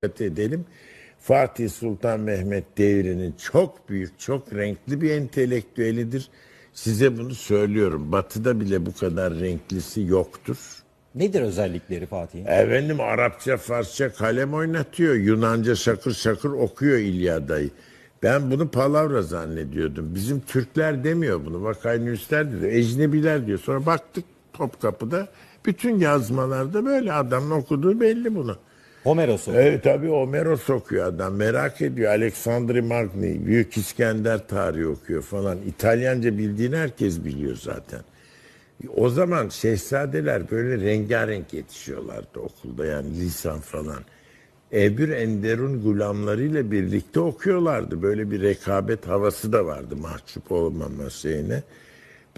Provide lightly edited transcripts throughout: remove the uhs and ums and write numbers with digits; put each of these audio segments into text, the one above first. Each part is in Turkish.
dikkat edelim. Fatih Sultan Mehmet devrinin çok büyük, çok renkli bir entelektüelidir. Size bunu söylüyorum. Batı'da bile bu kadar renklisi yoktur. Nedir özellikleri Fatih'in? Efendim Arapça, Farsça kalem oynatıyor. Yunanca şakır şakır okuyor İlyada'yı. Ben bunu palavra zannediyordum. Bizim Türkler demiyor bunu. Vakaynüsler diyor. Ecnebiler diyor. Sonra baktık Topkapı'da bütün yazmalarda böyle adamın okuduğu belli bunu. Homeros'u. Evet tabii Homeros okuyor adam. Merak ediyor. Alexandri Magni, Büyük İskender tarihi okuyor falan. İtalyanca bildiğini herkes biliyor zaten. O zaman şehzadeler böyle rengarenk yetişiyorlardı okulda yani lisan falan. Ebür Enderun gulamlarıyla birlikte okuyorlardı. Böyle bir rekabet havası da vardı mahcup olmama şeyine.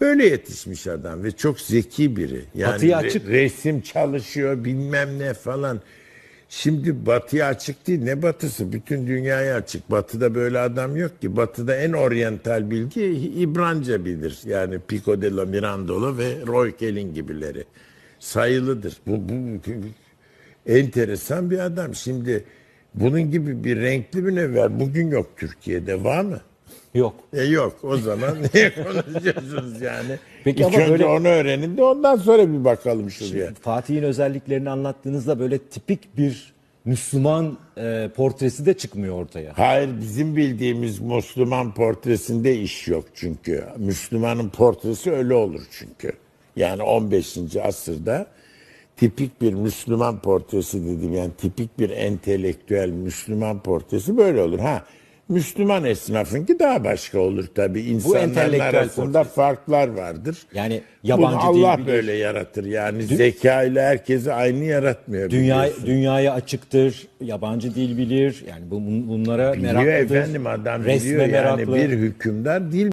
Böyle yetişmiş adam ve çok zeki biri. Yani Batıya açık. resim çalışıyor bilmem ne falan. Şimdi batıya açık değil. Ne batısı? Bütün dünyaya açık. Batıda böyle adam yok ki. Batıda en oryantal bilgi İbranca bilir. Yani Pico della Mirandola ve Roy Kelin gibileri. Sayılıdır. Bu enteresan bir adam. Şimdi bunun gibi bir renkli münevver bugün yok Türkiye'de. Var mı? Yok. Yok. O zaman niye konuşuyorsunuz yani? Peki İlk ama önce böyle onu öğrenin de ondan sonra bir bakalım şuraya. Fatih'in özelliklerini anlattığınızda böyle tipik bir Müslüman portresi de çıkmıyor ortaya. Hayır bizim bildiğimiz Müslüman portresinde iş yok çünkü. Müslümanın portresi öyle olur çünkü. Yani 15. asırda tipik bir Müslüman portresi dedim. Yani tipik bir entelektüel Müslüman portresi böyle olur. Ha Müslüman esnafınki daha başka olur tabii. İnsanların entelektüel arasında portresi. farklar vardır. Yani Bunu yabancı Allah dil bilir. böyle yaratır. Yani zeka ile herkesi aynı yaratmıyor. biliyorsun. Dünyaya açıktır, yabancı dil bilir. Yani bunlara Biliyor meraklıdır. efendim adam Resme biliyor yani meraklı. bir hükümdar dil